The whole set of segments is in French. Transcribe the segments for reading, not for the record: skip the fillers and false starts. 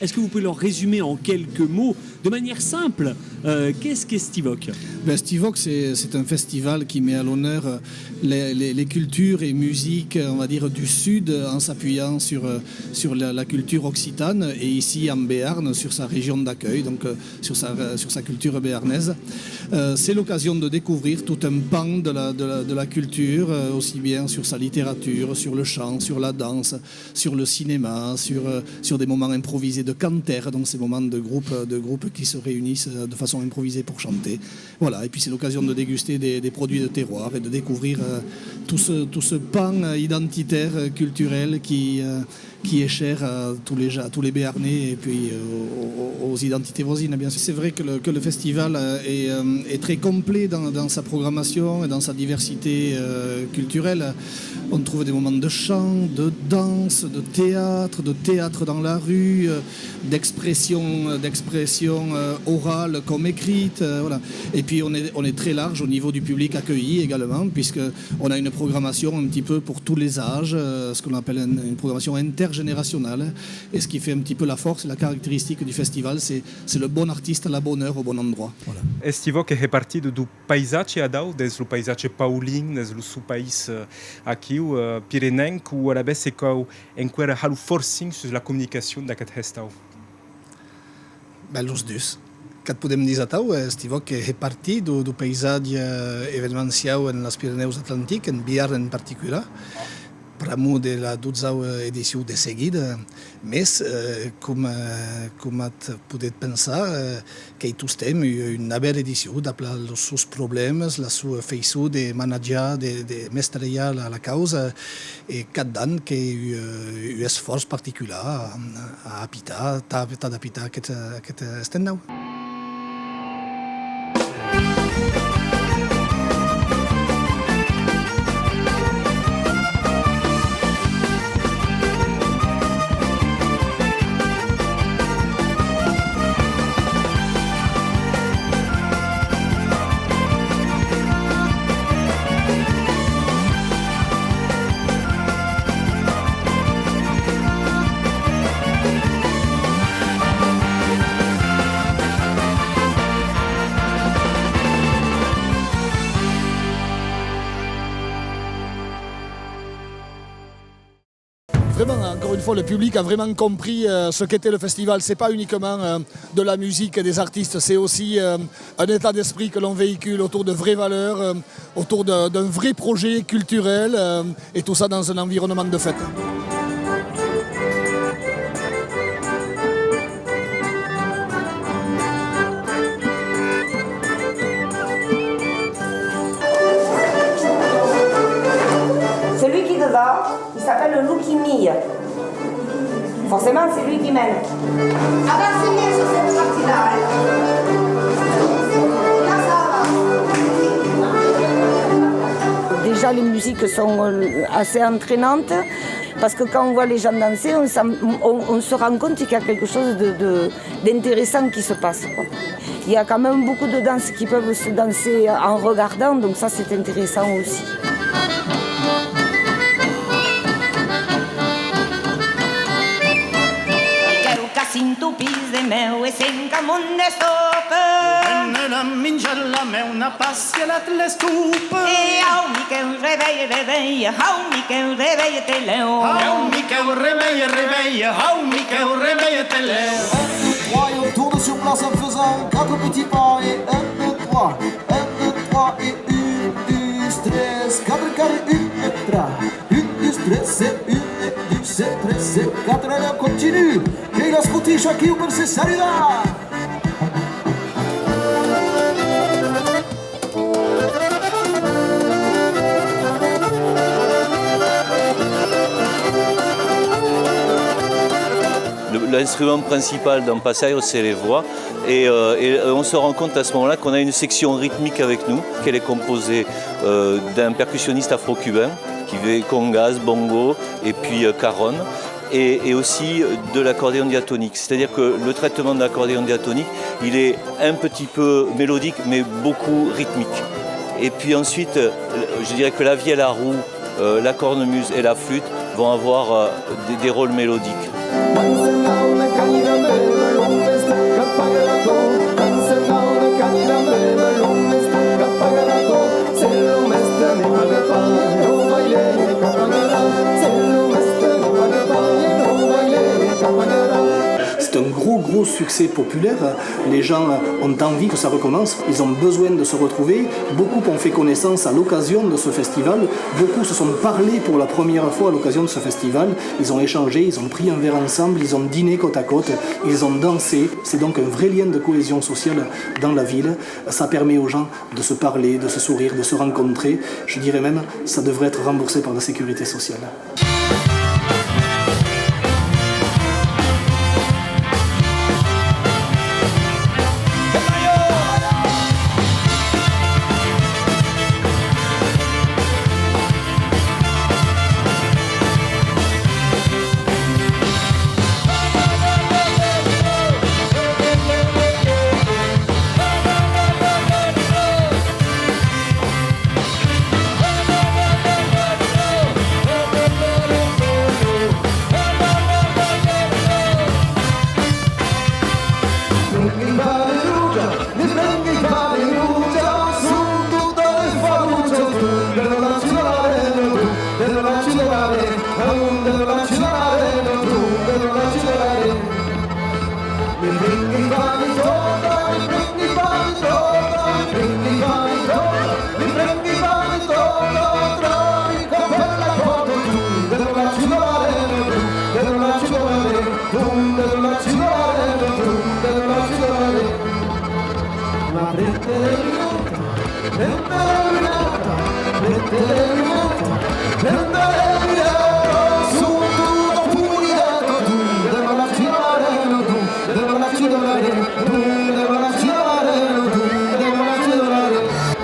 Est-ce que vous pouvez leur résumer en quelques mots, de manière simple, qu'est-ce qu'est Stivoc? Stivoc, c'est un festival qui met à l'honneur les cultures et musiques, on va dire, du Sud, en s'appuyant sur la culture occitane, et ici en Béarn, sur sa région d'accueil, donc sur sa culture béarnaise. C'est l'occasion de découvrir tout un pan de la culture, aussi bien sur sa littérature, sur le chant, sur la danse, sur le cinéma, sur des moments improvisés de canter, donc ces moments de groupes qui se réunissent de façon improvisée pour chanter. Voilà, et puis c'est l'occasion de déguster des produits de terroir et de découvrir tout ce pan identitaire, culturel qui est cher à tous les Béarnais et puis aux identités voisines, bien sûr. C'est vrai que le festival est très complet dans sa programmation et dans sa diversité culturelle. On trouve des moments de chant, de danse, de théâtre dans la rue, d'expression orale comme écrite. Voilà. Et puis on est très large au niveau du public accueilli également, puisqu'on a une programmation un petit peu pour tous les âges, ce qu'on appelle une programmation intergénérationnelle. Et ce qui fait un petit peu la force et la caractéristique du festival, c'est le bon artiste à la bonne heure au bon endroit. Voilà. Stivoc é repartido do paisatge adau, desde o paisatge paulim, desde o seu país aqui, o pirenenc, ou a vez é que enquera halu forcing sur la comunicação d'aquest festival. Los dus. Cat podem dir atau, Stivoc é parti do paisatge evenencial en les Pirineus Atlàntic, en Biar en particular, pramo de la 12a edició de seguida, més, com et podet pensar, que hi tostem una vera edició d'aplar els seus problemes, la seva feiçó de manejar, de mestrejar la causa, i cada any que hi ha un esforç particular a apitar, t'ha d'apitar aquest estendau. Vraiment, encore une fois, le public a vraiment compris ce qu'était le festival. C'est pas uniquement de la musique et des artistes, c'est aussi un état d'esprit que l'on véhicule autour de vraies valeurs, autour d'un vrai projet culturel, et tout ça dans un environnement de fête. Celui qui est devant, il s'appelle le loup qui mille. Forcément, c'est lui qui mène. Avancez bien sur cette partie-là. Là, ça va. Déjà, les musiques sont assez entraînantes, parce que quand on voit les gens danser, on se rend compte qu'il y a quelque chose d'intéressant qui se passe. Il y a quand même beaucoup de danses qui peuvent se danser en regardant, donc ça, c'est intéressant aussi. meu e senc amunt d'estopa. Anem a menjar la meuna passi a l'estupa. E au Miquel reveia, au Miquel reveia te leu. Au Miquel reveia, au Miquel reveia te leu. 1, 2, 3 et on tourne sur place en faisant 4 petits pas et 1, 2, 3. 1, 2, 3 et 1, 2, 3, 4 carrés, 1, 2, 3. 1, 2, 3, c'est 1, 2, 3, c'est 4, allez on continue. Quem nós curtimos aqui o necessário lá. L'instrument principal dans Passaire, c'est les voix. Et on se rend compte à ce moment-là qu'on a une section rythmique avec nous, qu'elle est composée d'un percussionniste afro-cubain qui fait congas, bongo et puis caron. Et aussi de l'accordéon diatonique. C'est-à-dire que le traitement de l'accordéon diatonique, il est un petit peu mélodique, mais beaucoup rythmique. Et puis ensuite, je dirais que la vielle à roue, la cornemuse et la flûte vont avoir des rôles mélodiques. gros succès populaire. Les gens ont envie que ça recommence, ils ont besoin de se retrouver. Beaucoup ont fait connaissance à l'occasion de ce festival. Beaucoup se sont parlé pour la première fois à l'occasion de ce festival. Ils ont échangé, ils ont pris un verre ensemble, ils ont dîné côte à côte, ils ont dansé. C'est donc un vrai lien de cohésion sociale dans la ville. Ça permet aux gens de se parler, de se sourire, de se rencontrer. Je dirais même, ça devrait être remboursé par la sécurité sociale.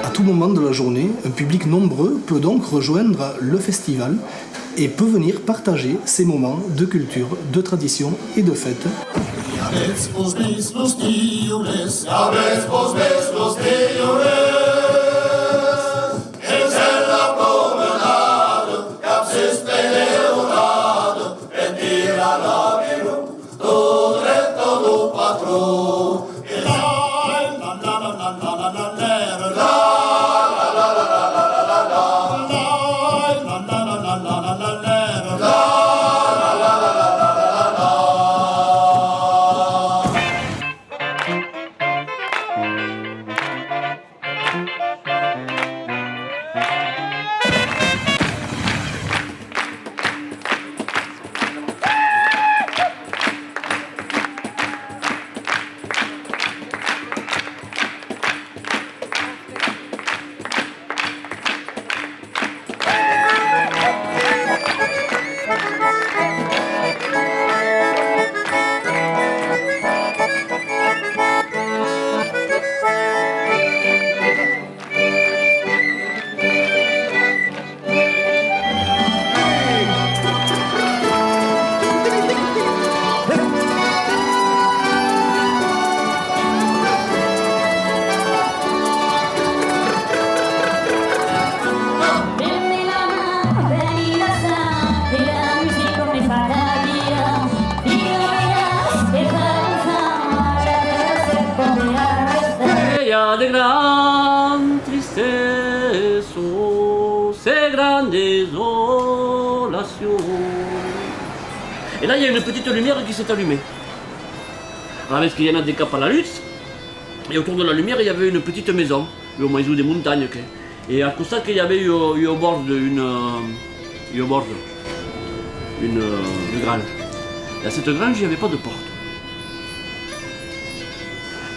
À tout moment de la journée, un public nombreux peut donc rejoindre le festival et peut venir partager ces moments de culture, de tradition et de fête. De gran tristeza, c'est grande désolation. Et là, il y a une petite lumière qui s'est allumée. Parce qu'il y en a des capes à la luce, et autour de la lumière, il y avait une petite maison, au milieu des montagnes. Et à cause qu'il y avait eu au bord d'une grange. Et à cette grange, il n'y avait pas de porte.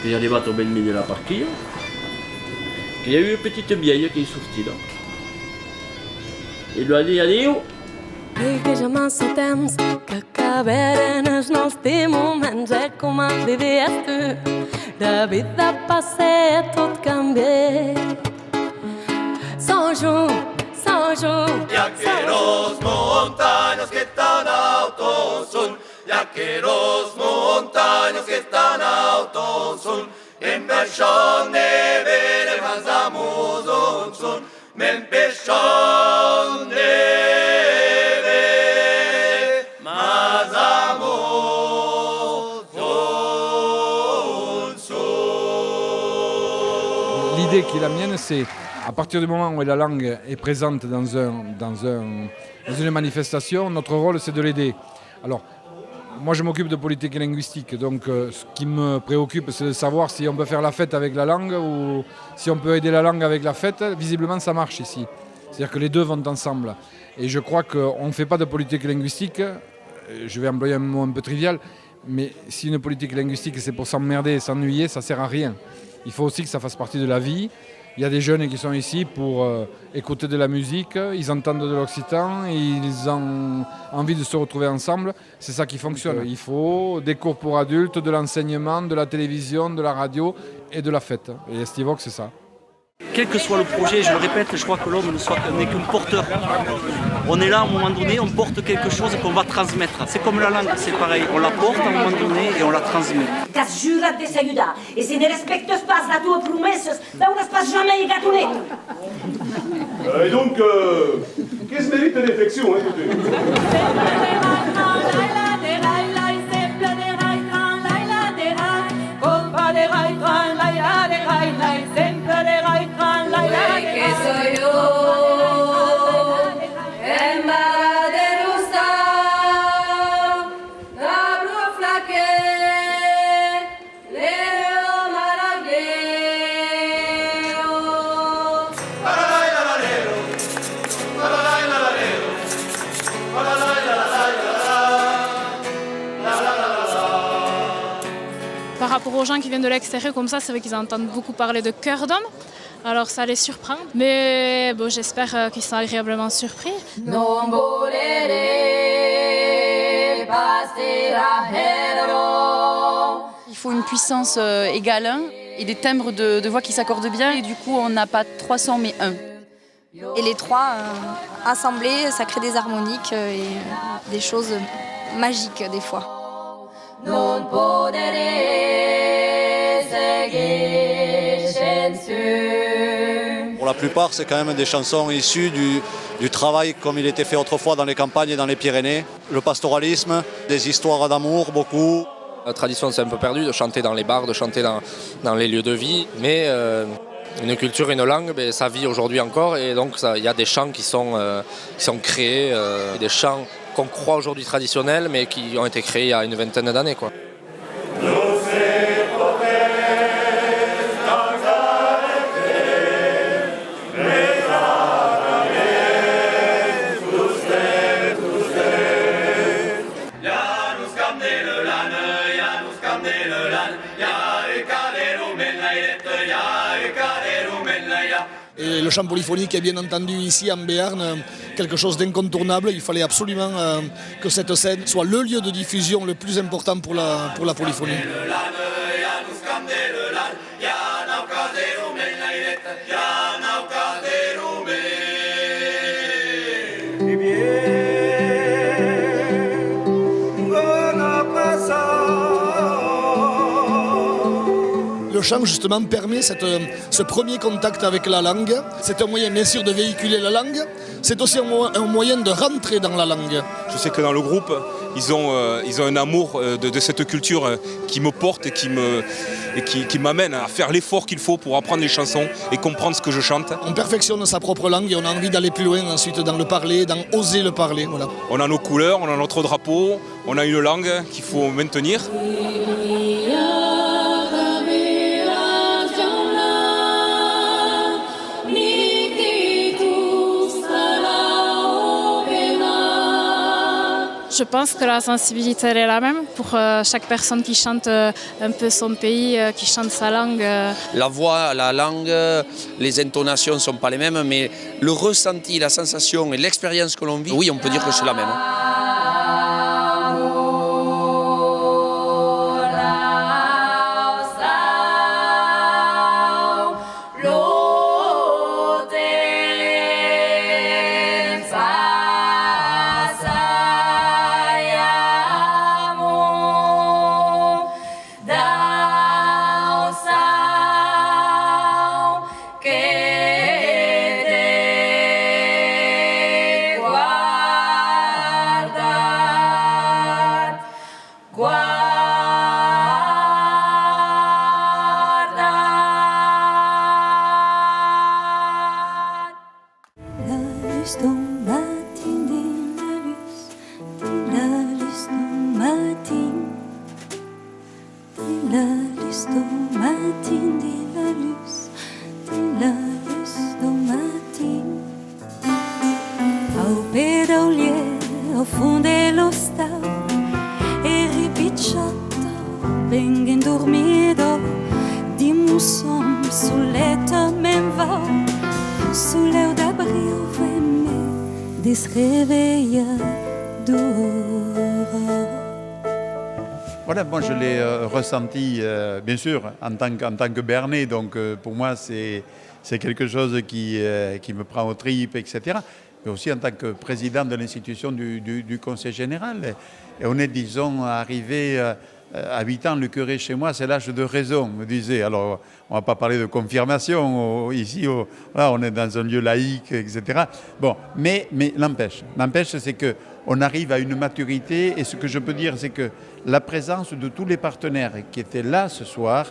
Il y a des bateaux au milieu de la parquille. Il y a eu une petite vieille qui est sortie là. I lui a dit adéu. I que ja massa temps que acabaren els nostres moments com els diries tu. De vida passé tot canvié. Soy yo. Ya que los montaños que están altos son, ya que los montaños que están altos son, en pechón de ver más amor son, en pechón de ver más amor son. L'idée qui est la mienne, c'est à partir du moment où la langue est présente dans une manifestation, notre rôle c'est de l'aider. Alors, Moi, je m'occupe de politique linguistique, donc ce qui me préoccupe, c'est de savoir si on peut faire la fête avec la langue ou si on peut aider la langue avec la fête. Visiblement, ça marche ici. C'est-à-dire que les deux vont ensemble. Et je crois qu'on ne fait pas de politique linguistique, je vais employer un mot un peu trivial, mais si une politique linguistique, c'est pour s'emmerder et s'ennuyer, ça ne sert à rien. Il faut aussi que ça fasse partie de la vie. Il y a des jeunes qui sont ici pour écouter de la musique, ils entendent de l'occitan, ils ont envie de se retrouver ensemble. C'est ça qui fonctionne. Il faut des cours pour adultes, de l'enseignement, de la télévision, de la radio et de la fête. Et Estivox, c'est ça. Quel que soit le projet, je le répète, je crois que l'homme n'est qu'un porteur. On est là à un moment donné, on porte quelque chose qu'on va transmettre. C'est comme la langue, c'est pareil, on la porte à un moment donné et on la transmet. Que has jurat de s'ajudar, et si ne respectes pas la tua promesses, veuràs pas jamais gatonet. Et donc, qu'est-ce mérite de réflexion, hein, que soy yo, en Badarusta, Gabru Flaque, Leo Maragleo. Par rapport aux gens qui viennent de l'extérieur comme ça, c'est vrai qu'ils entendent beaucoup parler de cœur d'homme. Alors ça les surprend, mais bon, j'espère qu'ils sont agréablement surpris. Non volere passerahero. Il faut une puissance égale 1 et des timbres de voix qui s'accordent bien et du coup on n'a pas 300 mais 1. Et les trois assemblés, ça crée des harmoniques et des choses magiques des fois. Non podere Pour la plupart, c'est quand même des chansons issues du travail comme il était fait autrefois dans les campagnes et dans les Pyrénées. Le pastoralisme, des histoires d'amour, beaucoup. La tradition s'est un peu perdue de chanter dans les bars, de chanter dans les lieux de vie, mais une culture, une langue, ça vit aujourd'hui encore et donc il y a des chants qui sont créés, des chants qu'on croit aujourd'hui traditionnels mais qui ont été créés il y a une vingtaine d'années, quoi. Et le chant polyphonique est bien entendu ici en Béarn quelque chose d'incontournable. Il fallait absolument que cette scène soit le lieu de diffusion le plus important pour la polyphonie. Le chant justement permet ce premier contact avec la langue. C'est un moyen bien sûr de véhiculer la langue, c'est aussi un moyen de rentrer dans la langue. Je sais que dans le groupe, ils ont un amour de cette culture qui me porte et qui m'amène à faire l'effort qu'il faut pour apprendre les chansons et comprendre ce que je chante. On perfectionne sa propre langue et on a envie d'aller plus loin ensuite dans le parler, dans oser le parler. Voilà. On a nos couleurs, on a notre drapeau, on a une langue qu'il faut maintenir. Je pense que la sensibilité elle est la même pour chaque personne qui chante un peu son pays, qui chante sa langue. La voix, la langue, les intonations ne sont pas les mêmes, mais le ressenti, la sensation et l'expérience que l'on vit, oui, on peut dire que c'est la même. La luz non m'atteint. soleta me'n va, soleu d'abril ve desreveia d'ora. Voilà, moi je l'ai ressenti, bien sûr, en tant que Bernais, donc pour moi c'est quelque chose qui me prend aux tripes, etc. Mais aussi en tant que président de l'institution du Conseil général. Et on est, disons, arrivé à 8 ans, le curé chez moi, c'est l'âge de raison, me disait. Alors, on ne va pas parler de confirmation, ici, là, on est dans un lieu laïque, etc. Bon, mais n'empêche, c'est qu'on arrive à une maturité, et ce que je peux dire, c'est que la présence de tous les partenaires qui étaient là ce soir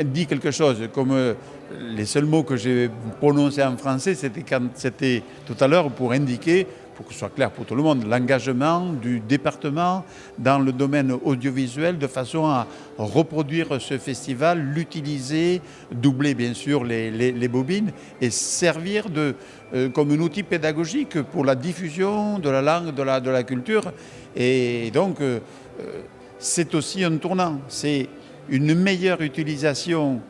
dit quelque chose, comme les seuls mots que j'ai prononcés en français, c'était tout à l'heure pour indiquer, pour que ce soit clair pour tout le monde, l'engagement du département dans le domaine audiovisuel de façon à reproduire ce festival, l'utiliser, doubler bien sûr les bobines et servir comme un outil pédagogique pour la diffusion de la langue, de la culture. Et donc, c'est aussi un tournant. C'est une meilleure utilisation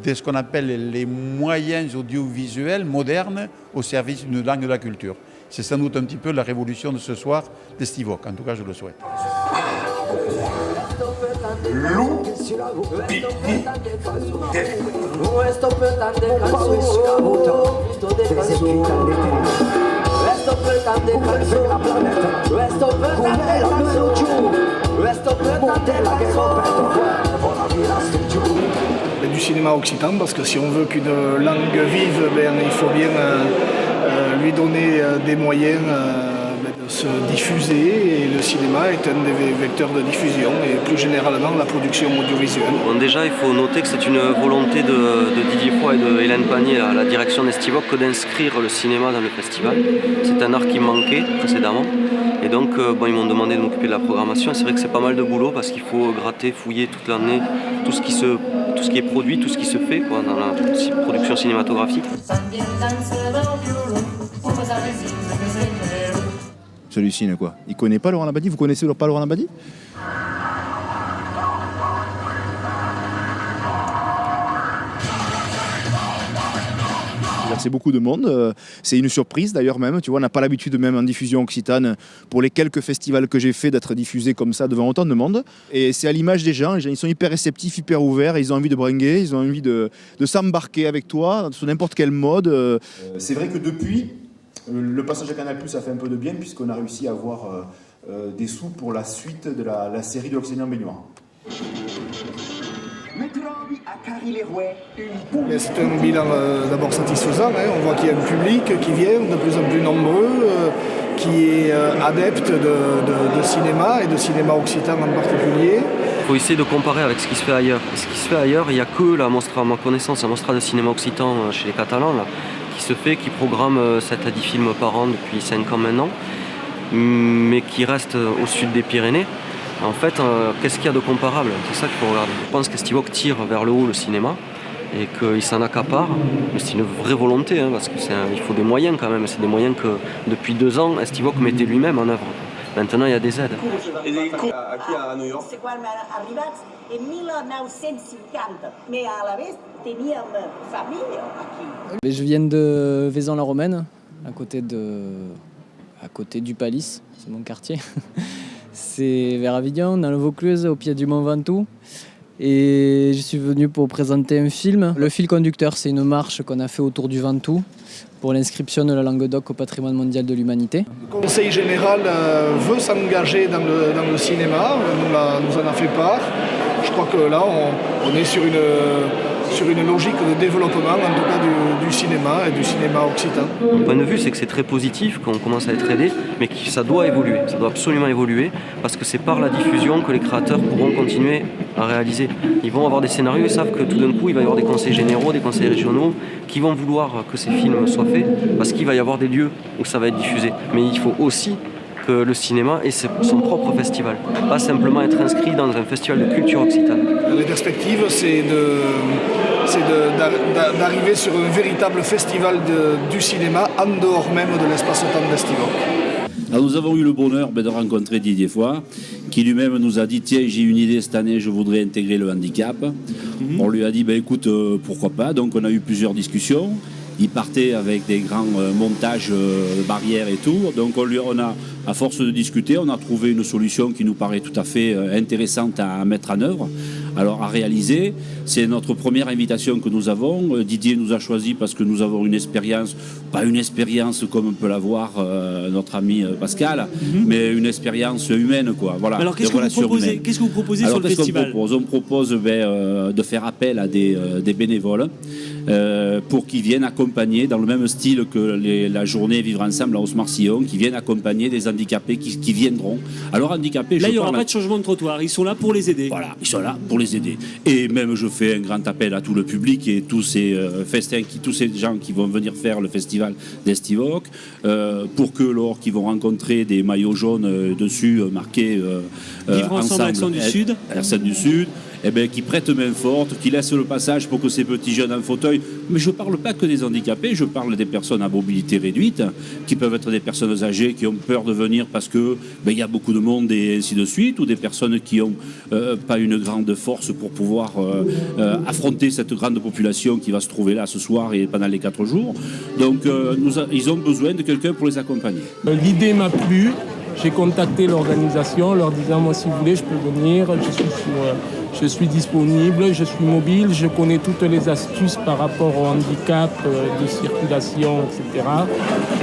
de ce qu'on appelle les moyens audiovisuels modernes au service d'une langue de la culture. C'est sans doute un petit peu la révolution de ce soir d'Estivok, en tout cas je le souhaite. Du cinéma occitan, parce que si on veut qu'une langue vive, il faut bien lui donner des moyens de se diffuser, et le cinéma est un des vecteurs de diffusion et plus généralement la production audiovisuelle. Bon, déjà il faut noter que c'est une volonté de Didier Foy et de Hélène Panier à la direction d'Estivok que d'inscrire le cinéma dans le festival. C'est un art qui manquait précédemment et donc ils m'ont demandé de m'occuper de la programmation. C'est vrai que c'est pas mal de boulot parce qu'il faut gratter, fouiller toute l'année tout ce qui est produit, tout ce qui se fait dans la production cinématographique. J'hallucine quoi. Il connaît pas Laurent Labadie? Vous connaissez pas Laurent Labadie? C'est beaucoup de monde, c'est une surprise d'ailleurs même, tu vois, on n'a pas l'habitude même en diffusion occitane, pour les quelques festivals que j'ai fait, d'être diffusés comme ça devant autant de monde. Et c'est à l'image des gens, ils sont hyper réceptifs, hyper ouverts, ils ont envie de bringuer, ils ont envie de s'embarquer avec toi sur n'importe quel mode. C'est vrai que depuis, le passage à Canal+, ça fait un peu de bien, puisqu'on a réussi à avoir des sous pour la suite de la série de l'Océan Baignoire. C'est un bilan d'abord satisfaisant, on voit qu'il y a un public qui vient de plus en plus nombreux, qui est adepte de cinéma et de cinéma occitan en particulier. Il faut essayer de comparer avec ce qui se fait ailleurs. Et ce qui se fait ailleurs, il n'y a que la Mostra, à ma connaissance, la Mostra de cinéma occitan chez les Catalans, là, qui programme 7 à 10 films par an depuis 5 ans maintenant, mais qui reste au sud des Pyrénées. En fait, qu'est-ce qu'il y a de comparable? C'est ça qu'il faut regarder. Je pense qu'Estivok tire vers le haut le cinéma et qu'il s'en accapare, mais c'est une vraie volonté, parce qu'il faut des moyens quand même. C'est des moyens que depuis 2 ans, Estivok mettait lui-même en œuvre. Maintenant, il y a des aides. Et des cours aquí à New York? C'est quan arribats en 1950, mais à la vez teníem famille aquí. Je viens de Vaison-la-Romaine, à côté du Palais, c'est mon quartier. C'est vers Avignon, dans le Vaucluse, au pied du Mont Ventoux. Et je suis venu pour présenter un film. Le fil conducteur, c'est une marche qu'on a fait autour du Ventoux pour l'inscription de la Languedoc au patrimoine mondial de l'humanité. Le Conseil général veut s'engager dans le cinéma, nous en a fait part. Je crois que là, on est sur une logique de développement, en tout cas du cinéma et du cinéma occitan. Mon point de vue, c'est que c'est très positif, qu'on commence à être aidé, mais que ça doit évoluer, ça doit absolument évoluer, parce que c'est par la diffusion que les créateurs pourront continuer à réaliser. Ils vont avoir des scénarios, ils savent que tout d'un coup, il va y avoir des conseils généraux, des conseils régionaux, qui vont vouloir que ces films soient faits, parce qu'il va y avoir des lieux où ça va être diffusé. Mais il faut aussi que le cinéma ait son propre festival, pas simplement être inscrit dans un festival de culture occitane. Les perspectives, c'est d'arriver sur un véritable festival du cinéma en dehors même de l'espace-temps d'Estivok. Alors nous avons eu le bonheur de rencontrer Didier Foy, qui lui-même nous a dit, tiens, j'ai une idée cette année, je voudrais intégrer le handicap. On lui a dit, écoute, pourquoi pas. Donc on a eu plusieurs discussions. Il partait avec des grands montages de barrières et tout. Donc on a, à force de discuter, on a trouvé une solution qui nous paraît tout à fait intéressante à mettre en œuvre, alors à réaliser. C'est notre première invitation que nous avons. Didier nous a choisi parce que nous avons une expérience, pas une expérience comme on peut l'avoir notre ami Pascal, mais une expérience humaine, quoi. Voilà. Alors qu'est-ce que vous proposez sur le festival ? On propose de faire appel à des bénévoles pour qu'ils viennent accompagner, dans le même style que la journée Vivre Ensemble à Hauts-Marcillon, qui viennent accompagner des handicapés qui viendront. Alors handicapés, là, il n'y aura pas de changement de trottoir, ils sont là pour les aider. Voilà, ils sont là pour les aider. Et même je fais un grand appel à tout le public et tous ces festins, tous ces gens qui vont venir faire le festival d'Estivok, pour que lorsqu'ils vont rencontrer des maillots jaunes dessus marqués Vivre Ensemble Accent du Sud, qui prêtent main forte, qui laissent le passage pour que ces petits jeunes en fauteuil. Mais je ne parle pas que des handicapés, je parle des personnes à mobilité réduite, qui peuvent être des personnes âgées qui ont peur de venir parce que y a beaucoup de monde et ainsi de suite, ou des personnes qui n'ont pas une grande force pour pouvoir affronter cette grande population qui va se trouver là ce soir et pendant les 4 jours. Donc ils ont besoin de quelqu'un pour les accompagner. L'idée m'a plu. J'ai contacté l'organisation, leur disant, moi, si vous voulez, je peux venir, je suis disponible, je suis mobile, je connais toutes les astuces par rapport au handicap, de circulation, etc.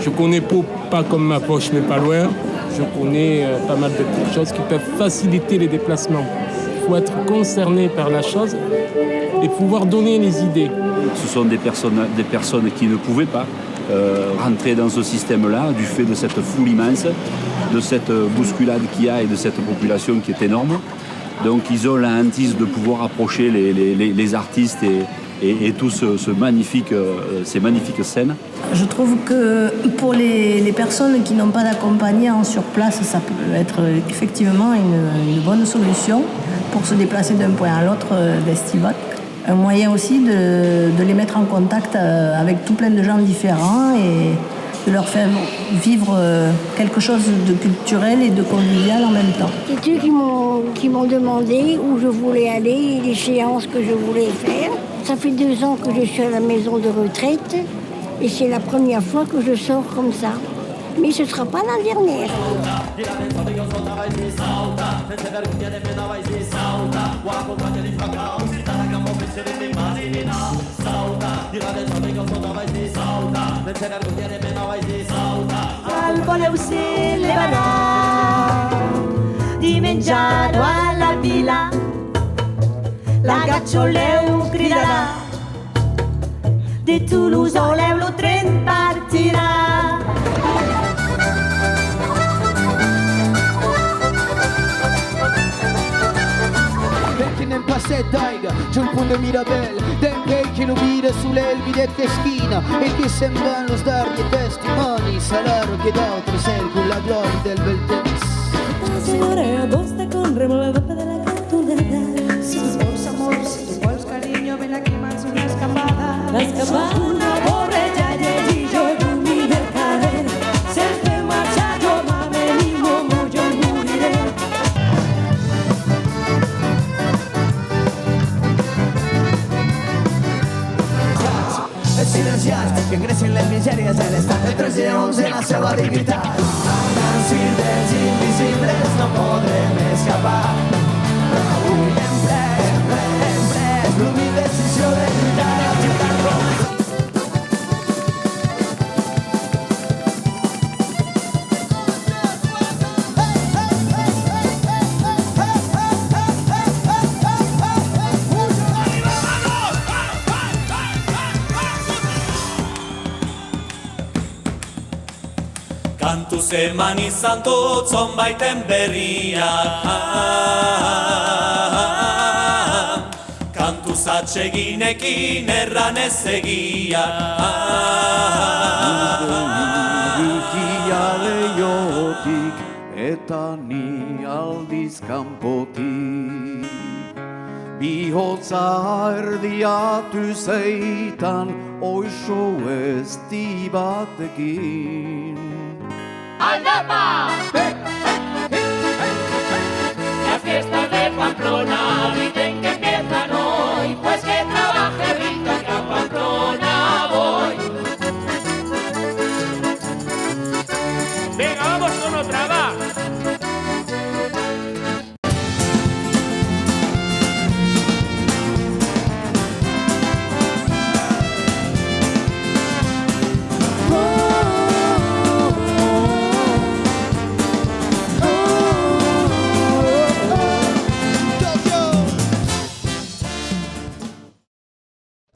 Je connais pas comme ma poche, mais pas loin. Je connais pas mal de petites choses qui peuvent faciliter les déplacements. Il faut être concerné par la chose et pouvoir donner les idées. Ce sont des personnes qui ne pouvaient pas rentrer dans ce système-là, du fait de cette foule immense, de cette bousculade qu'il y a et de cette population qui est énorme. Donc ils ont la hantise de pouvoir approcher les artistes et tout ces magnifiques scènes. Je trouve que pour les personnes qui n'ont pas d'accompagnant sur place, ça peut être effectivement une bonne solution pour se déplacer d'un point à l'autre d'Estivok. Un moyen aussi de les mettre en contact avec tout plein de gens différents et de leur faire vivre quelque chose de culturel et de convivial en même temps. C'est eux qui m'ont demandé où je voulais aller, les séances que je voulais faire. Ça fait 2 ans que je suis à la maison de retraite et c'est la première fois que je sors comme ça. Mais ce ne sera pas la dernière. Voleu ser l'Evanà, dimengiado alla vila, la gaccioleu cridarà, de Toulouse oleu lo tren partirà. Nel passetto c'è un punto mirabel del che lo vide sulle elvidette schina e che sembrano stargli testimoni salario che d'altro sei con la gloria del bel tempo. Signore agosta con remo la doppia della catturata. Si tu vols amor, si tu vols cariño, ven aquí más una escapada. La escapada, pobre ya y yo dormí del caer. Sempre marchato, ma venimos mucho moriré. Silenciats que crecen les misèries de l'estat del 13 i 11 la seva dignitat. Si dels invisibles no podrem escapar, però avui hem pres l'humil decisió de lluitar i acceptar-nos. Kantu eman izan dut zonbaiten berriak, kantu zatseginekin erran ez egiak. Ikia leiotik eta ni aldiz kanpotik. Bihotza erdiatu zeitan oixo ezti batekin. Aldama. Las fiestas de Pamplona dicen que empiezan hoy, pues que trabaje rico que a Pamplona voy. Venga, vamos con otra, va.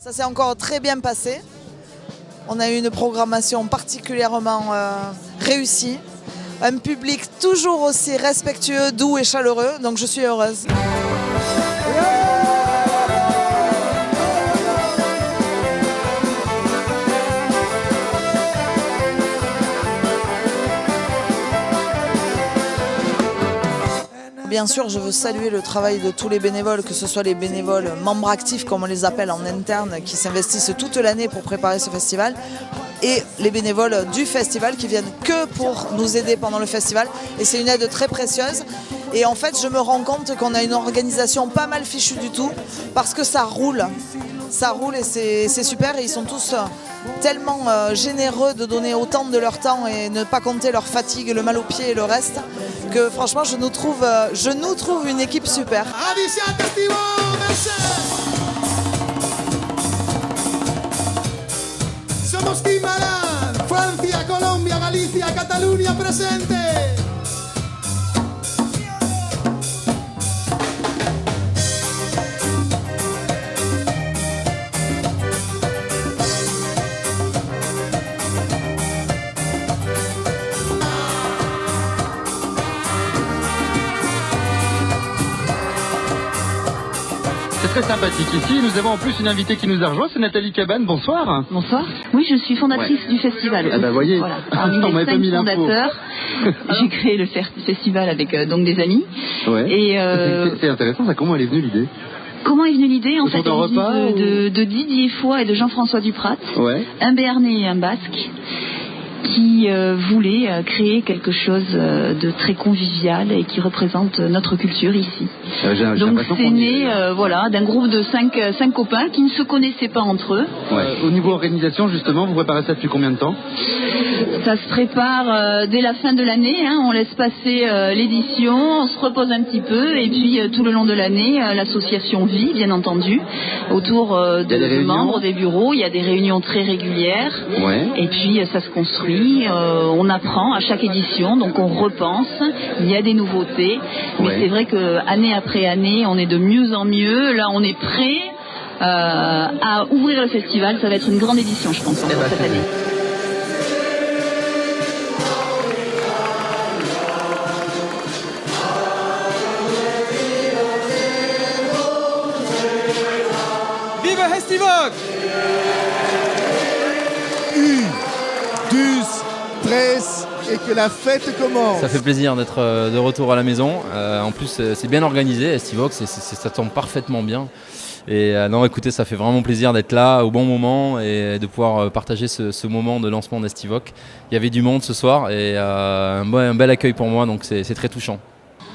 Ça s'est encore très bien passé. On a eu une programmation particulièrement réussie. Un public toujours aussi respectueux, doux et chaleureux, donc je suis heureuse. Bien sûr, je veux saluer le travail de tous les bénévoles, que ce soit les bénévoles membres actifs, comme on les appelle en interne, qui s'investissent toute l'année pour préparer ce festival, et les bénévoles du festival qui viennent que pour nous aider pendant le festival. Et c'est une aide très précieuse. Et en fait, je me rends compte qu'on a une organisation pas mal fichue du tout, parce que ça roule. Ça roule et c'est super. Et ils sont tous tellement généreux de donner autant de leur temps et ne pas compter leur fatigue, le mal aux pieds et le reste, que franchement, je nous trouve une équipe super. Somos Team Aran, Francia, Colombia, Galicia, Cataluña presente. C'est très sympathique ici. Nous avons en plus une invitée qui nous a rejoint, c'est Nathalie Cabane. Bonsoir. Bonsoir. Oui, je suis fondatrice du festival. Ah bah voyez, voilà. Parmi on m'avait pas mis l'info. Fondateurs, j'ai créé le festival avec donc des amis. Ouais. Et c'est intéressant, ça. Comment elle est venue l'idée? Comment est venue l'idée? En fait, elle est venue de Didier Foy et de Jean-François Duprat, un Béarnais et un Basque, qui voulait créer quelque chose de très convivial et qui représente notre culture ici. Donc c'est né d'un groupe de 5 copains qui ne se connaissaient pas entre eux. Au niveau organisation, justement, vous préparez ça depuis combien de temps? Ça se prépare dès la fin de l'année, on laisse passer l'édition, on se repose un petit peu et puis tout le long de l'année, l'association vit, bien entendu, autour de membres des bureaux. Il y a des réunions très régulières et puis ça se construit, on apprend à chaque édition, donc on repense, il y a des nouveautés, mais c'est vrai que année après année, on est de mieux en mieux. Là, on est prêt à ouvrir le festival, ça va être une grande édition, je pense, cette année. Vive Hestivok! 1, 2, 3 et que la fête commence. Ça fait plaisir d'être de retour à la maison. En plus, c'est bien organisé, Hestivok, ça tombe parfaitement bien. Et non, écoutez, ça fait vraiment plaisir d'être là au bon moment et de pouvoir partager ce moment de lancement d'Hestivok. Il y avait du monde ce soir et un bel accueil pour moi, donc c'est très touchant.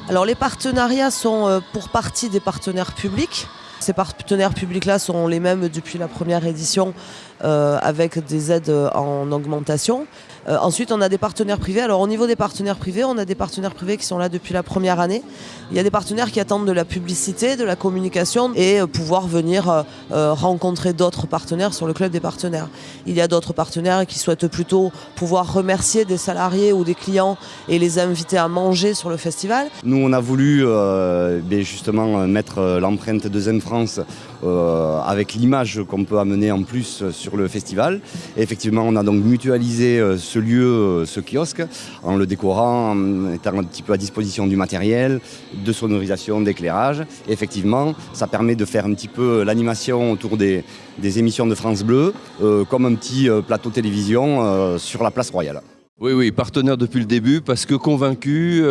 Alors les partenariats sont pour partie des partenaires publics. Ces partenaires publics-là sont les mêmes depuis la première édition avec des aides en augmentation. Ensuite, on a des partenaires privés. Alors au niveau des partenaires privés, on a des partenaires privés qui sont là depuis la première année. Il y a des partenaires qui attendent de la publicité, de la communication et pouvoir venir rencontrer d'autres partenaires sur le club des partenaires. Il y a d'autres partenaires qui souhaitent plutôt pouvoir remercier des salariés ou des clients et les inviter à manger sur le festival. Nous, on a voulu justement mettre l'empreinte de Zen France avec l'image qu'on peut amener en plus sur le festival. Et effectivement, on a donc mutualisé ce lieu, ce kiosque, en le décorant, en mettant un petit peu à disposition du matériel, de sonorisation, d'éclairage. Et effectivement, ça permet de faire un petit peu l'animation autour des émissions de France Bleu, comme un petit plateau télévision sur la place Royale. Oui, partenaire depuis le début parce que convaincu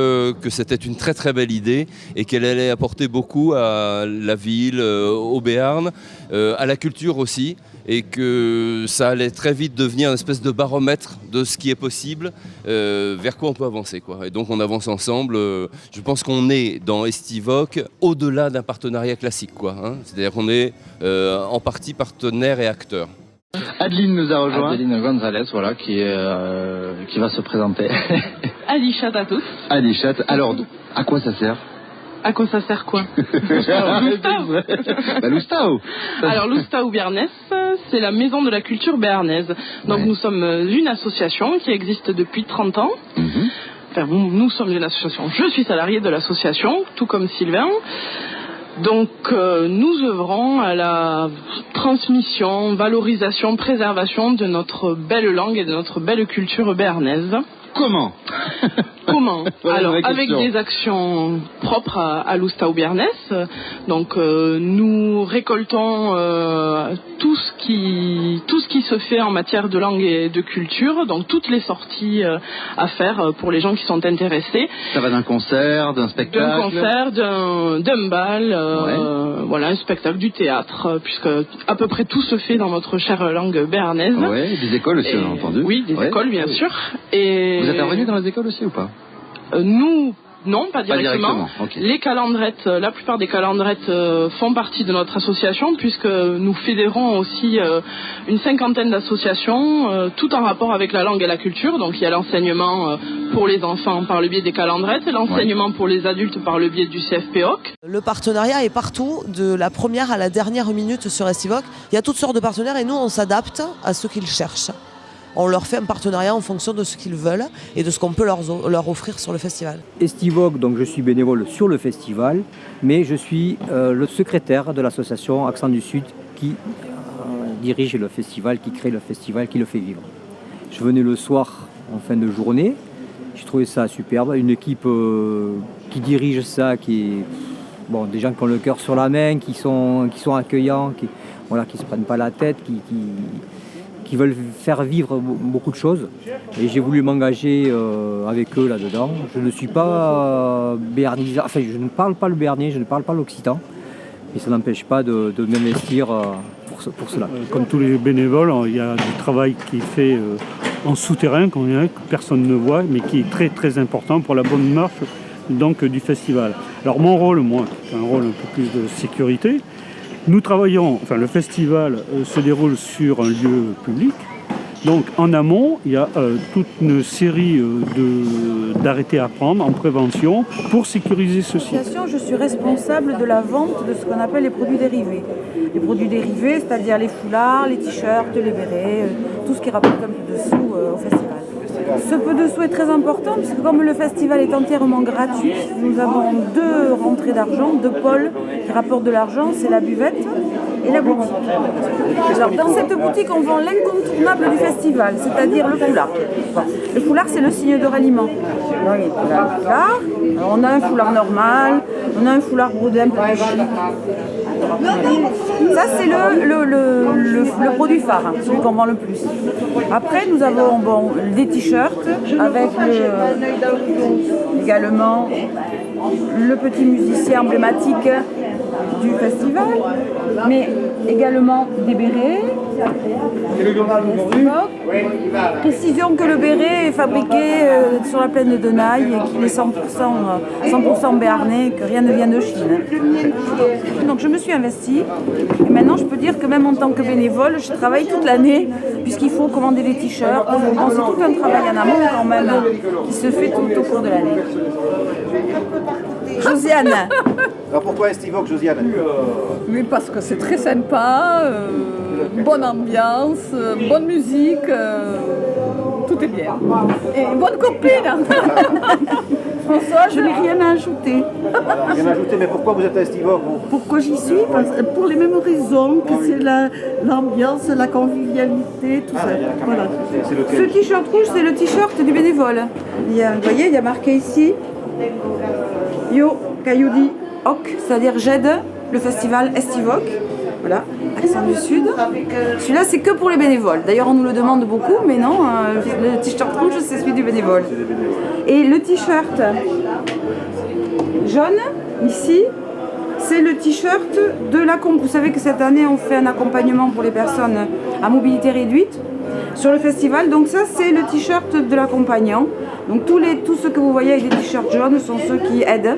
que c'était une très très belle idée et qu'elle allait apporter beaucoup à la ville, au Béarn, à la culture aussi, et que ça allait très vite devenir une espèce de baromètre de ce qui est possible, vers quoi on peut avancer, quoi. Et donc on avance ensemble. Je pense qu'on est dans Estivoque au-delà d'un partenariat classique, quoi, hein. C'est-à-dire qu'on est en partie partenaire et acteur. Adeline nous a rejoint. Adeline Gonzalez, voilà, qui va se présenter. Alichat à tous. Alichat, alors à quoi ça sert? À quoi ça sert quoi? L'Oustao. Alors l'Oustao Béarnais, c'est la maison de la culture béarnaise. Donc nous sommes une association qui existe depuis 30 ans. Enfin, nous sommes une association. Je suis salarié de l'association, tout comme Sylvain. Donc nous œuvrons à la transmission, valorisation, préservation de notre belle langue et de notre belle culture béarnaise. Comment? Alors, avec des actions propres à l'Oustao Béarnais. Donc, nous récoltons tout ce qui se fait en matière de langue et de culture. Donc, toutes les sorties à faire pour les gens qui sont intéressés. Ça va d'un concert, d'un spectacle? D'un concert, d'un bal, voilà, un spectacle, du théâtre, puisque à peu près tout se fait dans notre chère langue béarnaise. Oui, des écoles aussi, on a entendu. Oui, des écoles, bien sûr. Et vous intervenez dans les écoles aussi ou pas? Nous, non, pas directement. Okay. Les calendrettes, la plupart des calendrettes font partie de notre association puisque nous fédérons aussi une 50aine d'associations, tout en rapport avec la langue et la culture. Donc il y a l'enseignement pour les enfants par le biais des calendrettes et l'enseignement pour les adultes par le biais du CFPOC. Le partenariat est partout, de la première à la dernière minute sur Estivoque. Il y a toutes sortes de partenaires et nous on s'adapte à ce qu'ils cherchent. On leur fait un partenariat en fonction de ce qu'ils veulent et de ce qu'on peut leur offrir sur le festival. Estivoque, donc je suis bénévole sur le festival, mais je suis le secrétaire de l'association Accent du Sud qui dirige le festival, qui crée le festival, qui le fait vivre. Je venais le soir en fin de journée, j'ai trouvé ça superbe, une équipe qui dirige ça, des gens qui ont le cœur sur la main, qui sont accueillants, qui se prennent pas la tête, qui veulent faire vivre beaucoup de choses. Et j'ai voulu m'engager avec eux là-dedans. Je ne suis pas béarnisant, enfin je ne parle pas le béarnais, je ne parle pas l'occitan. Et ça n'empêche pas de m'investir pour cela. Comme tous les bénévoles, il y a du travail qui est fait en souterrain, que personne ne voit, mais qui est très très important pour la bonne marche donc, du festival. Alors mon rôle, c'est un rôle un peu plus de sécurité. Nous travaillons, le festival se déroule sur un lieu public. Donc en amont, il y a toute une série d'arrêtés à prendre en prévention pour sécuriser ceci. Je suis responsable de la vente de ce qu'on appelle les produits dérivés. Les produits dérivés, c'est-à-dire les foulards, les t-shirts, les bérets, tout ce qui rapporte un peu de sous au festival. Ce peu de sous est très important puisque comme le festival est entièrement gratuit, nous avons 2 rentrées d'argent, 2 pôles qui rapportent de l'argent, c'est la buvette et la boutique. Alors dans cette boutique, on vend l'incontournable du festival, c'est-à-dire le foulard. Le foulard, c'est le signe de ralliement. Alors, on a un foulard normal, on a un foulard brodé un peu plus chic. Ça, c'est le produit phare, celui qu'on vend le plus. Après, nous avons des t-shirts avec également le petit musicien emblématique du festival, mais également des bérets. Précision que le béret est fabriqué sur la plaine de Denaille et qu'il est 100% béarnais, que rien ne vient de Chine. Donc je me suis investie et maintenant je peux dire que même en tant que bénévole, je travaille toute l'année puisqu'il faut commander des t-shirts. C'est tout un travail en amont quand même qui se fait tout au cours de l'année. Josiane. Alors pourquoi Estivoque, Josiane? Oui, parce que c'est très sympa, bonne ambiance, bonne musique, tout est bien. Et bonne copine. François, je n'ai rien à ajouter. Rien à ajouter, mais pourquoi vous êtes à Estivoque? Pourquoi j'y suis? Pour les mêmes raisons, que c'est l'ambiance, la convivialité, tout ça. Voilà. Ce t-shirt rouge, c'est le t-shirt du bénévole. Vous voyez, il y a marqué ici Yo Kayoudi Ok, c'est-à-dire j'aide le festival Estivoque. Voilà. Accent du Sud. Celui-là, c'est que pour les bénévoles. D'ailleurs, on nous le demande beaucoup, mais non, le t-shirt rouge, c'est celui du bénévole. Et le t-shirt jaune, ici, c'est le t-shirt de l'accompagnement. Vous savez que cette année, on fait un accompagnement pour les personnes à mobilité réduite sur le festival. Donc ça, c'est le t-shirt de l'accompagnant. Donc tous ceux que vous voyez avec des t-shirts jaunes sont ceux qui aident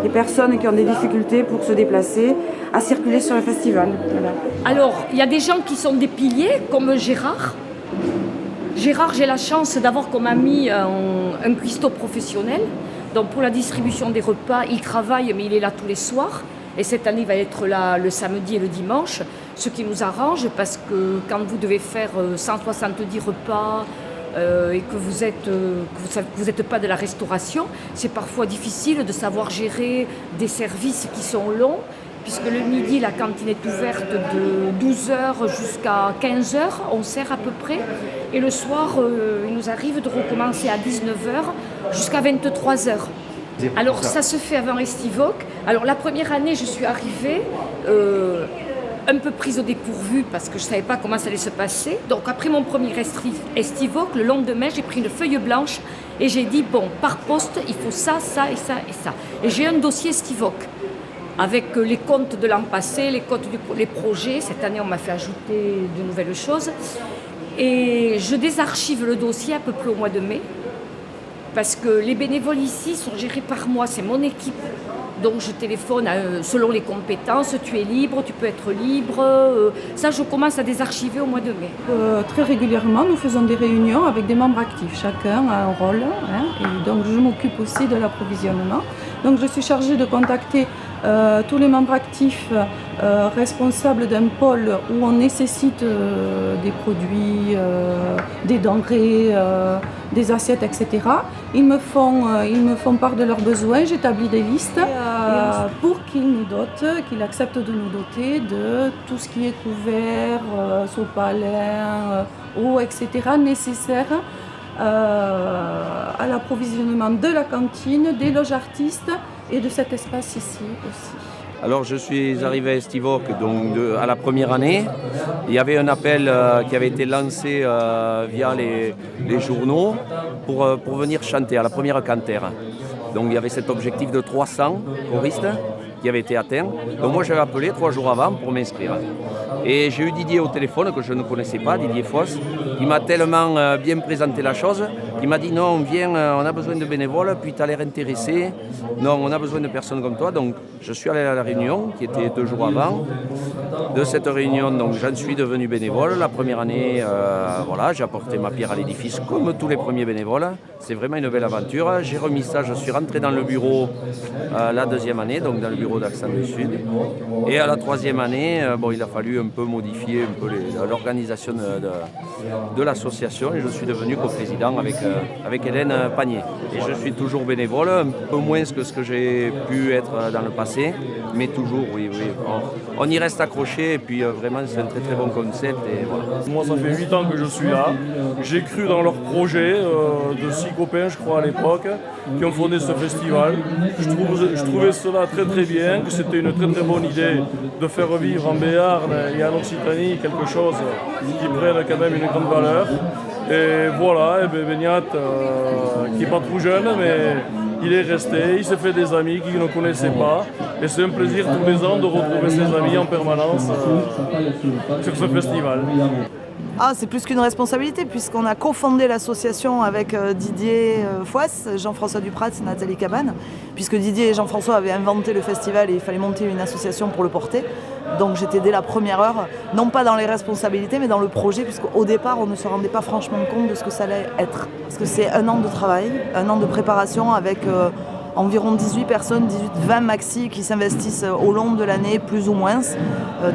les personnes qui ont des difficultés pour se déplacer, à circuler sur le festival. Voilà. Alors, il y a des gens qui sont des piliers, comme Gérard. Gérard, j'ai la chance d'avoir comme ami un cuistot professionnel. Donc pour la distribution des repas, il travaille, mais il est là tous les soirs. Et cette année, il va être là le samedi et le dimanche, ce qui nous arrange parce que quand vous devez faire 170 repas et que vous êtes pas de la restauration, c'est parfois difficile de savoir gérer des services qui sont longs, puisque le midi, la cantine est ouverte de 12h jusqu'à 15h, on sert à peu près. Et le soir, il nous arrive de recommencer à 19h jusqu'à 23h. Alors ça se fait avant Estivoc. Alors la première année, je suis arrivée un peu prise au dépourvu parce que je ne savais pas comment ça allait se passer. Donc après mon premier Estivoc, le lendemain, j'ai pris une feuille blanche et j'ai dit, bon, par poste, il faut ça, ça et ça et ça. Et j'ai un dossier Estivoc avec les comptes de l'an passé, les projets. Cette année, on m'a fait ajouter de nouvelles choses. Et je désarchive le dossier à peu près au mois de mai. Parce que les bénévoles ici sont gérés par moi, c'est mon équipe. Donc je téléphone selon les compétences, tu es libre, tu peux être libre. Ça, je commence à désarchiver au mois de mai. Très régulièrement, nous faisons des réunions avec des membres actifs. Chacun a un rôle. Et donc je m'occupe aussi de l'approvisionnement. Donc je suis chargée de contacter tous les membres actifs responsables d'un pôle où on nécessite des produits, des denrées, des assiettes, etc. Ils me font part de leurs besoins, j'établis des listes pour qu'ils nous dotent, qu'ils acceptent de nous doter de tout ce qui est couvert, sopalin, eau, etc. nécessaire à l'approvisionnement de la cantine, des loges artistes et de cet espace ici aussi. Alors je suis arrivé à Estivoc donc à la première année. Il y avait un appel qui avait été lancé via les journaux pour venir chanter à la première cantère. Donc il y avait cet objectif de 300 choristes qui avait été atteint. Donc moi j'avais appelé 3 jours avant pour m'inscrire. Et j'ai eu Didier au téléphone que je ne connaissais pas, Didier Foss. Il m'a tellement bien présenté la chose. Il m'a dit non, viens, on a besoin de bénévoles, puis tu as l'air intéressé. Non, on a besoin de personnes comme toi. Donc je suis allé à la réunion qui était 2 jours avant. De cette réunion, donc j'en suis devenu bénévole. La première année, voilà, j'ai apporté ma pierre à l'édifice comme tous les premiers bénévoles. C'est vraiment une belle aventure. J'ai remis ça, je suis rentré dans le bureau la deuxième année, donc dans le bureau d'Accent du Sud. Et à la troisième année, bon, il a fallu un peu modifier un peu l'organisation de l'association et je suis devenu coprésident avec Hélène Panier. Et je suis toujours bénévole, un peu moins que ce que j'ai pu être dans le passé, mais toujours, oui. On y reste accroché et puis vraiment c'est un très très bon concept. Et voilà. Moi ça fait 8 ans que je suis là. J'ai cru dans leur projet de 6 copains, je crois à l'époque, qui ont fondé ce festival. Je trouvais cela très très bien, que c'était une très très bonne idée de faire vivre en Béarn et en Occitanie quelque chose qui prenne quand même une grande valeur. Et voilà, et Beignat, qui n'est pas tout jeune, mais il est resté, il s'est fait des amis qu'il ne connaissait pas. Et c'est un plaisir tous les ans de retrouver ses amis en permanence sur ce festival. Ah, c'est plus qu'une responsabilité puisqu'on a cofondé l'association avec Didier Foisse, Jean-François Duprat et Nathalie Cabane, puisque Didier et Jean-François avaient inventé le festival et il fallait monter une association pour le porter. Donc j'étais dès la première heure, non pas dans les responsabilités, mais dans le projet, puisqu'au départ, on ne se rendait pas franchement compte de ce que ça allait être. Parce que c'est 1 an de travail, 1 an de préparation avec environ 18 personnes, 18-20 maxi qui s'investissent au long de l'année, plus ou moins.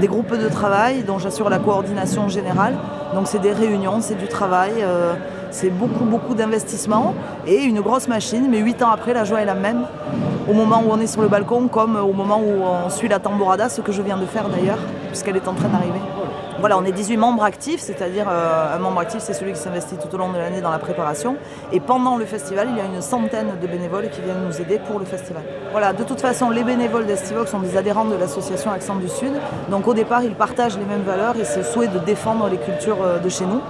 Des groupes de travail dont j'assure la coordination générale. Donc c'est des réunions, c'est du travail, c'est beaucoup d'investissement et une grosse machine. Mais 8 ans après, la joie est la même. Au moment où on est sur le balcon comme au moment où on suit la tambourada, ce que je viens de faire d'ailleurs. puisqu'elle est en train d'arriver. Voilà, on est 18 membres actifs, c'est-à-dire un membre actif, c'est celui qui s'investit tout au long de l'année dans la préparation. Et pendant le festival, il y a une centaine de bénévoles qui viennent nous aider pour le festival. Voilà, de toute façon, les bénévoles d'Estivox sont des adhérents de l'association Accent du Sud. Donc au départ, ils partagent les mêmes valeurs et ce souhait de défendre les cultures de chez nous.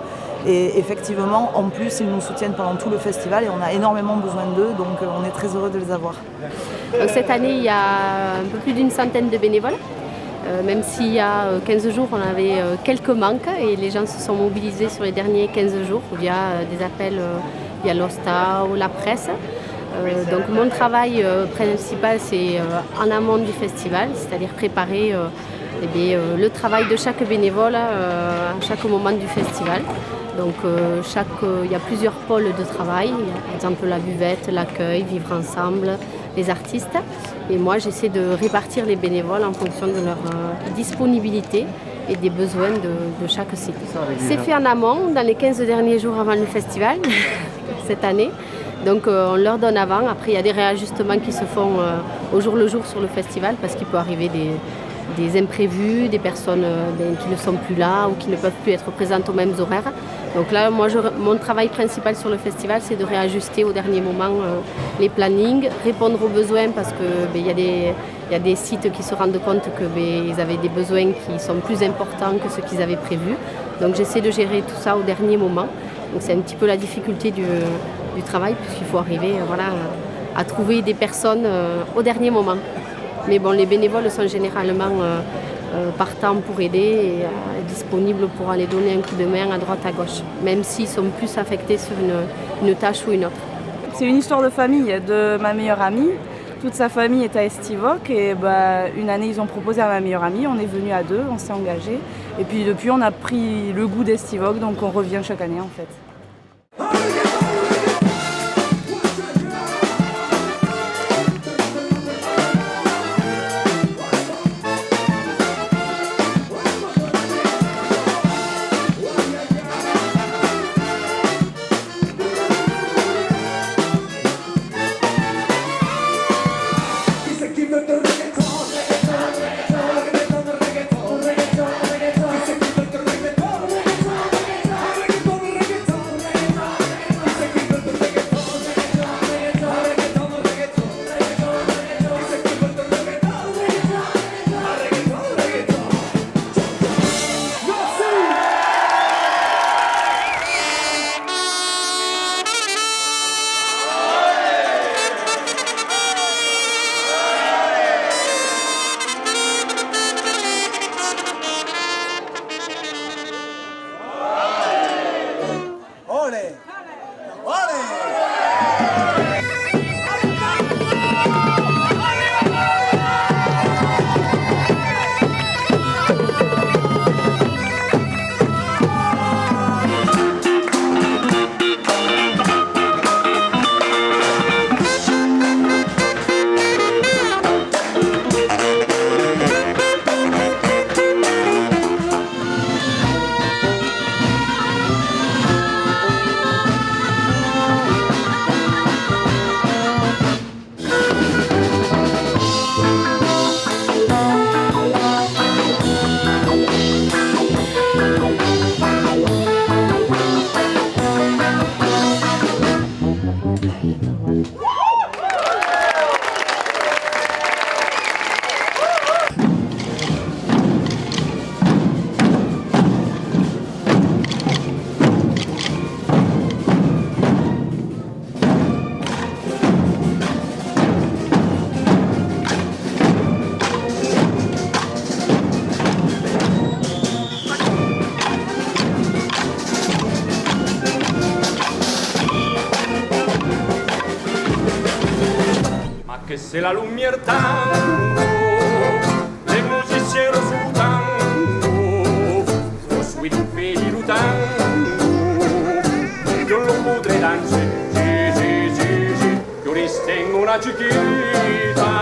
Et effectivement, en plus, ils nous soutiennent pendant tout le festival et on a énormément besoin d'eux, donc on est très heureux de les avoir. Donc cette année, il y a un peu plus d'une centaine de bénévoles. Même s'il y a 15 jours, on avait quelques manques et les gens se sont mobilisés sur les derniers 15 jours via des appels via l'OSTA ou la presse. Donc mon travail principal, c'est en amont du festival, c'est-à-dire préparer le travail de chaque bénévole à chaque moment du festival. Donc il y a plusieurs pôles de travail, il y a par exemple la buvette, l'accueil, vivre ensemble, les artistes. Et moi j'essaie de répartir les bénévoles en fonction de leur disponibilité et des besoins de chaque site. C'est fait en amont, dans les 15 derniers jours avant le festival, cette année. Donc on leur donne avant, après il y a des réajustements qui se font au jour le jour sur le festival parce qu'il peut arriver des imprévus, des personnes qui ne sont plus là ou qui ne peuvent plus être présentes aux mêmes horaires. Donc là, mon travail principal sur le festival, c'est de réajuster au dernier moment les plannings, répondre aux besoins parce qu'il y a des sites qui se rendent compte qu'ils avaient des besoins qui sont plus importants que ce qu'ils avaient prévu. Donc j'essaie de gérer tout ça au dernier moment. Donc c'est un petit peu la difficulté du travail puisqu'il faut arriver à trouver des personnes au dernier moment. Mais bon, les bénévoles sont généralement partants pour aider et disponibles pour aller donner un coup de main à droite à gauche, même s'ils sont plus affectés sur une tâche ou une autre. C'est une histoire de famille de ma meilleure amie. Toute sa famille est à Estivox et une année ils ont proposé à ma meilleure amie, on est venu à deux, on s'est engagé. Et puis depuis on a pris le goût d'Estivox, donc on revient chaque année en fait. Que c'est la lumière tango, les musiciens sul tango, lo sweet du tango, yo lo podré danser, yo les tengo una chiquita,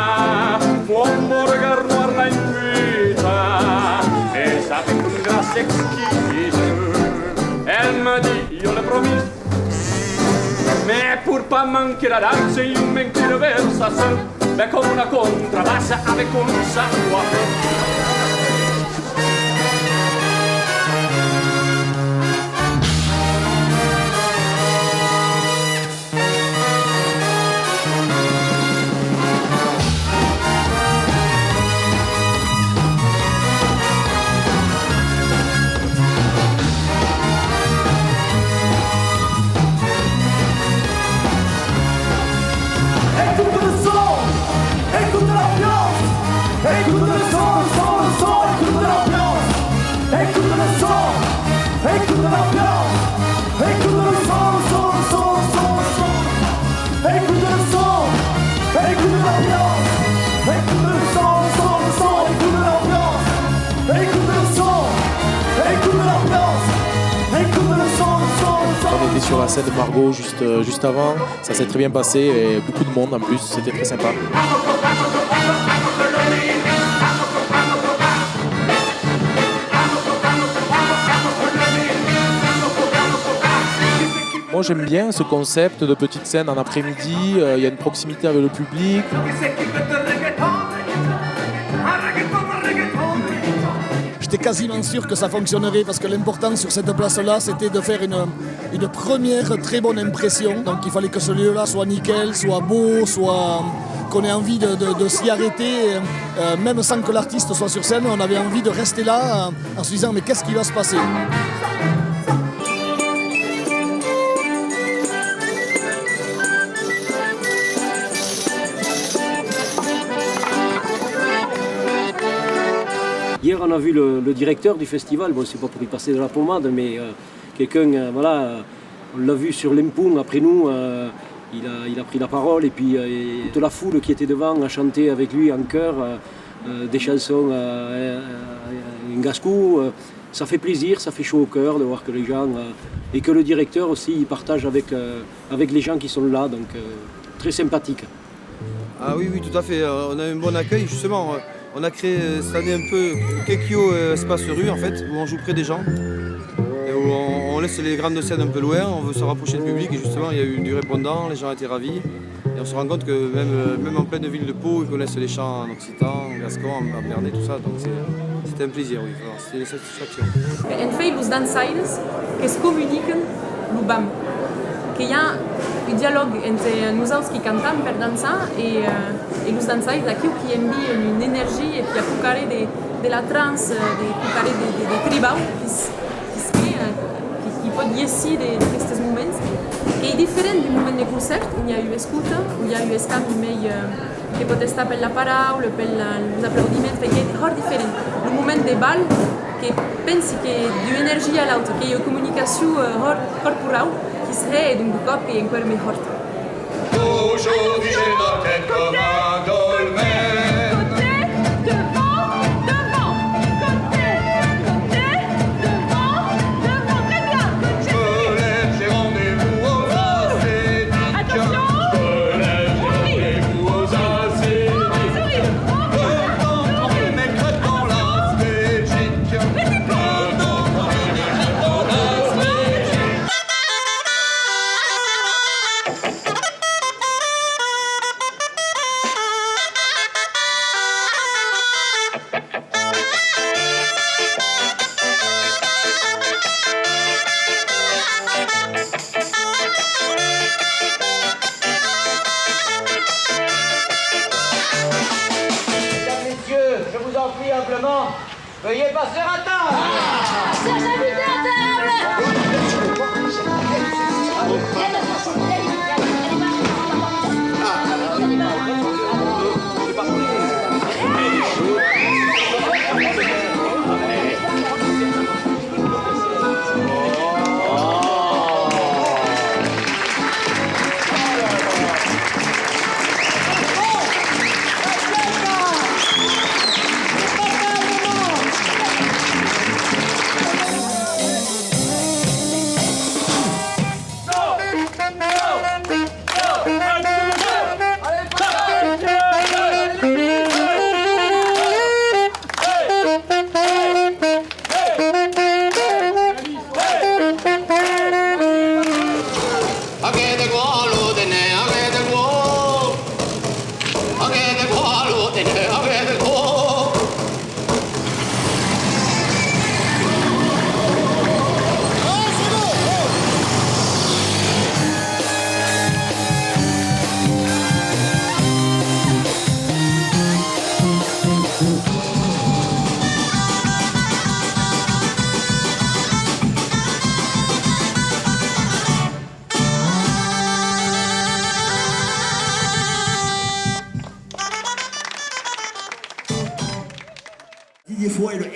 como regard noir la invita, et avec une grâce exquise, elle me dit, yo l'ai promis. Mais pour pas manquer la danse, il manque le versa seul, comme una contrabassa avec un savoir. sur la scène de Margot juste avant. Ça s'est très bien passé et beaucoup de monde en plus, c'était très sympa. Moi j'aime bien ce concept de petite scène en après-midi, il y a une proximité avec le public. J'étais quasiment sûr que ça fonctionnerait parce que l'important sur cette place-là, c'était de faire une première très bonne impression. Donc il fallait que ce lieu-là soit nickel, soit beau, soit qu'on ait envie de s'y arrêter, même sans que l'artiste soit sur scène. On avait envie de rester là en se disant mais qu'est-ce qui va se passer ? Hier, on a vu le directeur du festival, bon, c'est pas pour y passer de la pommade, mais quelqu'un, voilà, on l'a vu sur l'Empung, après nous, il a pris la parole, et puis toute la foule qui était devant a chanté avec lui en chœur des chansons en gascou. Ça fait plaisir, ça fait chaud au cœur de voir que les gens, et que le directeur aussi, il partage avec les gens qui sont là, donc très sympathique. Ah oui, tout à fait, on a un bon accueil, justement. On a créé cette année un peu Kekio Espace Rue en fait, où on joue près des gens, et où on laisse les grandes scènes un peu loin, on veut se rapprocher du public et justement il y a eu du répondant, les gens étaient ravis. Et on se rend compte que même en pleine ville de Pau, ils connaissent les chants en occitan, en gascon, en bernais, tout ça, donc c'était un plaisir, oui, c'était une satisfaction. En fait, os dançaires que se comuniquem no BAM, que hi ha un dialogue entre nosaltres qui cantons per dansar et los dançaires d'aquí qui envient une énergie et puis a pucare de la trance, de tribal qui pot ici d'aquests moments. Que é diferent d'un moment de concert on hi ha eu escolta, on hi ha eu escanvi més que pot estar per la paraula, per els aplaudiments, perquè és hort diferent. Un moment de ball que pensi que d'una energia a l'altra, que hi ha comunicació corporal qui serait d'un cop et encore més hort. Aujourd'hui j'ai la tête comme un dolmen. Veuillez passer à table. Chers invités à table.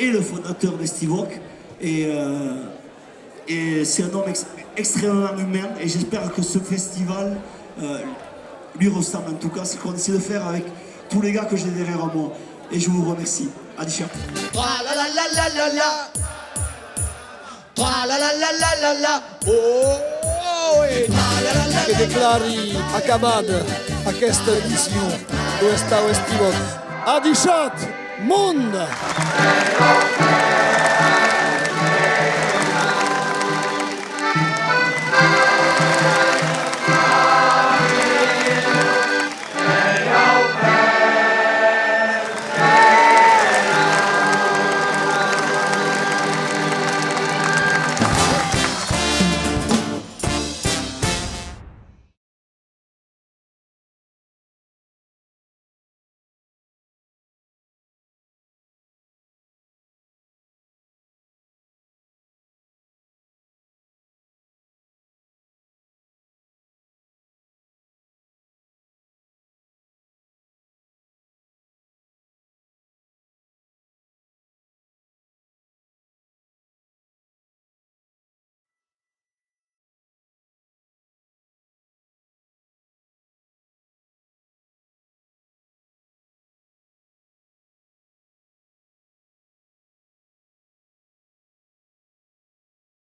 est le fondateur de Stivok et c'est un homme extrêmement humain et j'espère que ce festival lui ressemble en tout cas, c'est qu'on essaie de faire avec tous les gars que j'ai derrière moi et je vous remercie. Adisha. Oh, che declari acabada aquesta edició do Estau Estivot. A 17, Mund!